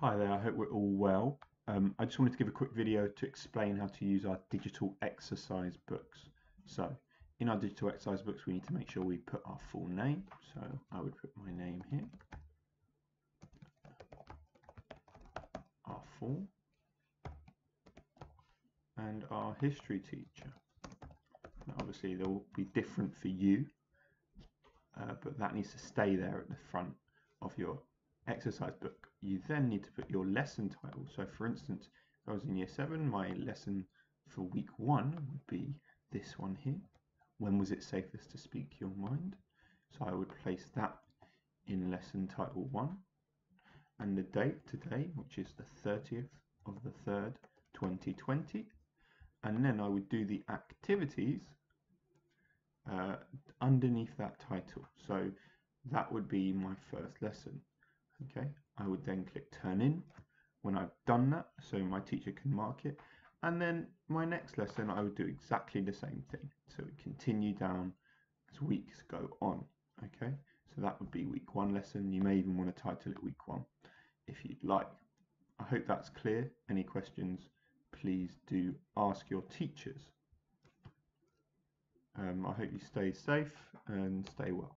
Hi there, I hope we're all well. I just wanted to give a quick video to explain how to use our digital exercise books. So, in our digital exercise books, we need to make sure we put our full name. So, I would put my name here, our full, and our history teacher. Now, obviously, they will be different for you, but that needs to stay there at the front of your exercise book. You then need to put your lesson title. So for instance, if I was in year 7, my lesson for week 1 would be this one here. When was it safest to speak your mind? So I would place that in lesson title 1. And the date today, which is the 30th of the 3rd, 2020. And then I would do the activities underneath that title. So that would be my first lesson. Okay, I would then click turn in when I've done that, so my teacher can mark it. And then my next lesson, I would do exactly the same thing. So we continue down as weeks go on. Okay, so that would be week 1 lesson. You may even want to title it week 1 if you'd like. I hope that's clear. Any questions, please do ask your teachers. I hope you stay safe and stay well.